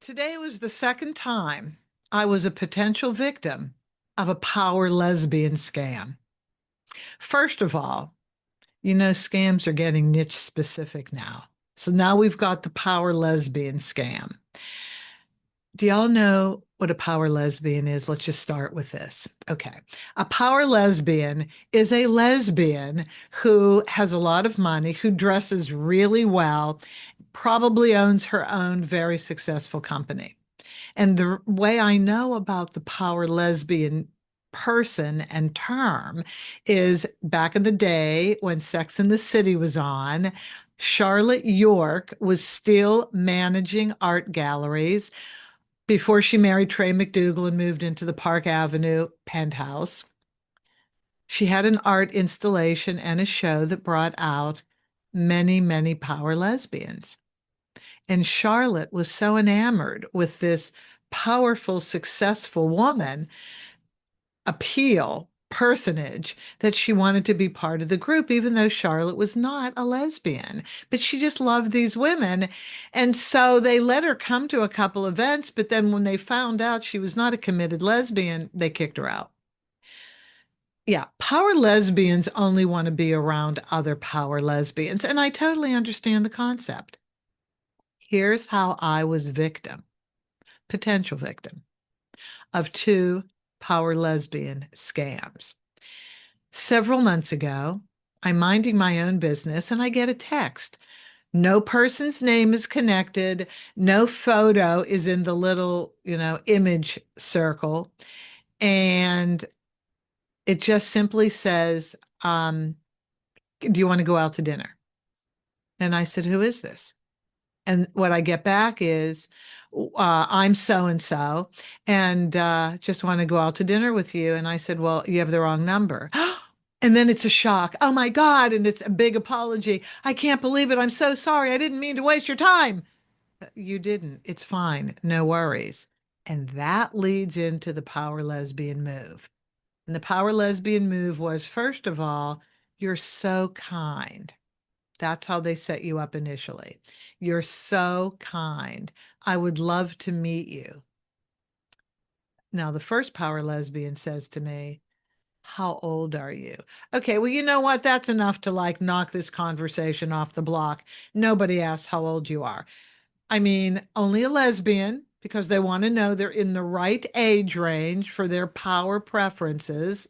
Today was the second time I was a potential victim of a power lesbian scam. First of all, scams are getting niche specific now. So now we've got the power lesbian scam. Do y'all know what a power lesbian is? Let's just start with this. Okay. A power lesbian is a lesbian who has a lot of money, who dresses really well, probably owns her own very successful company. And the way I know about the power lesbian person and term is back in the day when Sex and the City was on, Charlotte York was still managing art galleries before she married Trey McDougal and moved into the Park Avenue penthouse. She had an art installation and a show that brought out many, many power lesbians. And Charlotte was so enamored with this powerful, successful woman personage that she wanted to be part of the group, even though Charlotte was not a lesbian. But she just loved these women. And so they let her come to a couple events. But then when they found out she was not a committed lesbian, they kicked her out. Yeah, power lesbians only want to be around other power lesbians. And I totally understand the concept. Here's how I was potential victim of two power lesbian scams. Several months ago, I'm minding my own business and I get a text. No person's name is connected. No photo is in the little, image circle. And it just simply says, do you want to go out to dinner? And I said, who is this? And what I get back is, I'm so and so, and just want to go out to dinner with you. And I said, well, you have the wrong number. And then it's a shock. Oh my God. And it's a big apology. I can't believe it. I'm so sorry. I didn't mean to waste your time. You didn't. It's fine. No worries. And that leads into the power lesbian move. And the power lesbian move was, first of all, you're so kind. That's how they set you up initially. You're so kind. I would love to meet you. Now, the first power lesbian says to me, how old are you? Okay, well, you know what? That's enough to like knock this conversation off the block. Nobody asks how old you are. I mean, only a lesbian because they want to know they're in the right age range for their power preferences.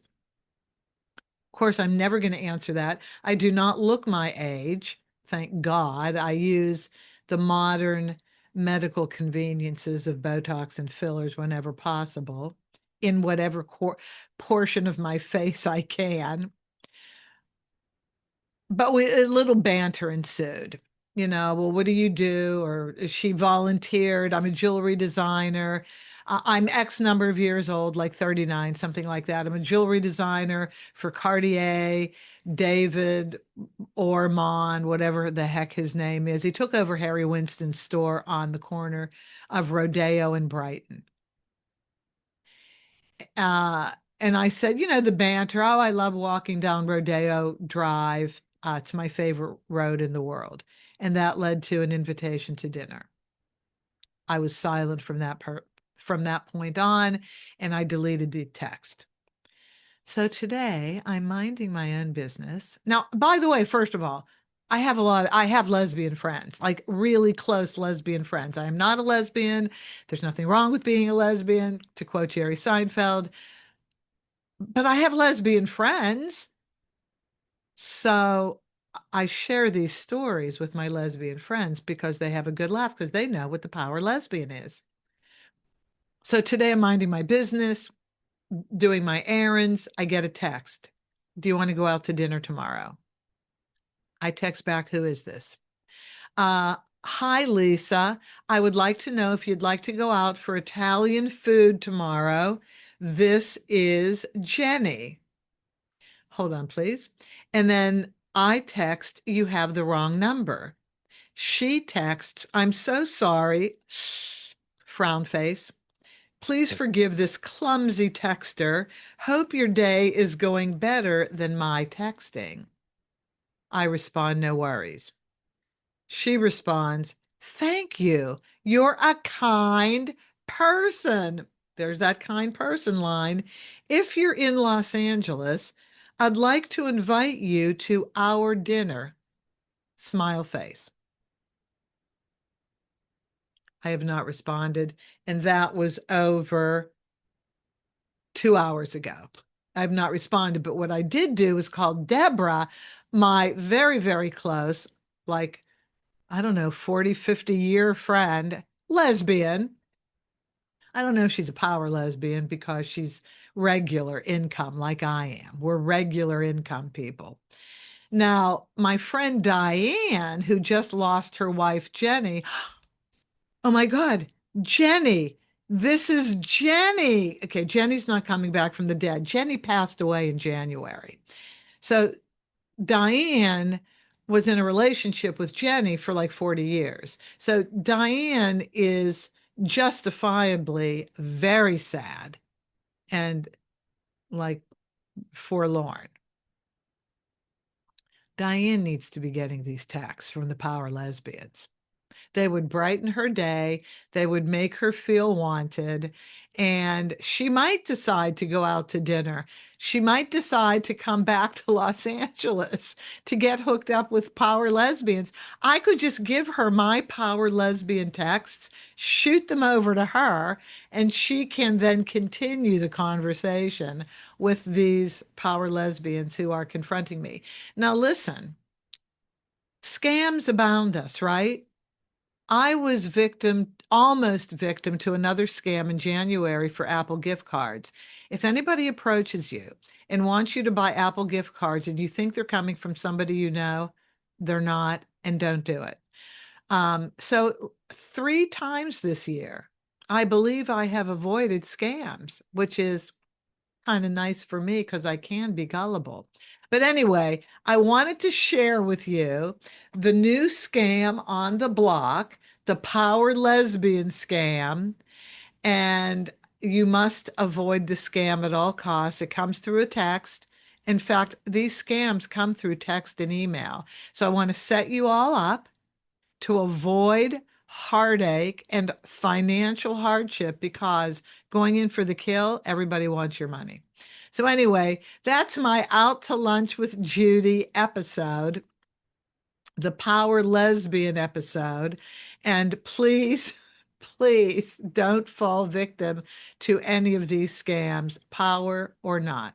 Of course, I'm never going to answer that. I do not look my age. Thank God. I use the modern medical conveniences of Botox and fillers whenever possible in whatever portion of my face I can. But a little banter ensued. Well, what do you do? Or she volunteered. I'm a jewelry designer. I'm X number of years old, like 39, something like that. I'm a jewelry designer for Cartier, David Ormond, whatever the heck his name is. He took over Harry Winston's store on the corner of Rodeo and Brighton. Uh, and I said, the banter. Oh, I love walking down Rodeo Drive. It's my favorite road in the world. And that led to an invitation to dinner. I was silent from that point on, and I deleted the text. So today I'm minding my own business. Now, by the way, first of all, I have lesbian friends, like really close lesbian friends. I am not a lesbian. There's nothing wrong with being a lesbian, to quote Jerry Seinfeld, but I have lesbian friends. So I share these stories with my lesbian friends because they have a good laugh because they know what the power lesbian is. So today I'm minding my business, doing my errands. I get a text. Do you want to go out to dinner tomorrow? I text back, who is this? Uh, Hi, Lisa. I would like to know if you'd like to go out for Italian food tomorrow. This is Jenny. Hold on, please. And then I text, you have the wrong number. She texts, I'm so sorry. Frown face. Please forgive this clumsy texter. Hope your day is going better than my texting. I respond, no worries. She responds, thank you. You're a kind person. There's that kind person line. If you're in Los Angeles, I'd like to invite you to our dinner. Smile face. I have not responded. And that was over 2 hours ago. I've not responded, but what I did do is call Deborah, my very, very close, like, I don't know, 40, 50-year friend, lesbian. I don't know if she's a power lesbian because she's regular income like I am. We're regular income people. Now, my friend Diane, who just lost her wife, Jenny, oh my God, Jenny. This is Jenny. Okay, Jenny's not coming back from the dead. Jenny passed away in January. So Diane was in a relationship with Jenny for like 40 years. So Diane is justifiably very sad and like forlorn. Diane needs to be getting these texts from the power lesbians. They would brighten her day. They would make her feel wanted. And she might decide to go out to dinner. She might decide to come back to Los Angeles to get hooked up with power lesbians. I could just give her my power lesbian texts, shoot them over to her, and she can then continue the conversation with these power lesbians who are confronting me. Now, listen, scams abound us, right? I was almost victim to another scam in January for Apple gift cards. If anybody approaches you and wants you to buy Apple gift cards and you think they're coming from somebody you know, they're not, and don't do it. So 3 times this year, I believe I have avoided scams, which is kind of nice for me because I can be gullible. But anyway, I wanted to share with you the new scam on the block, the Power Lesbian Scam, and you must avoid the scam at all costs. It comes through a text. In fact, these scams come through text and email. So I want to set you all up to avoid heartache and financial hardship because going in for the kill, everybody wants your money. So, anyway, that's my Out to Lunch with Judy episode, the Power Lesbian episode. And please, please don't fall victim to any of these scams, power or not.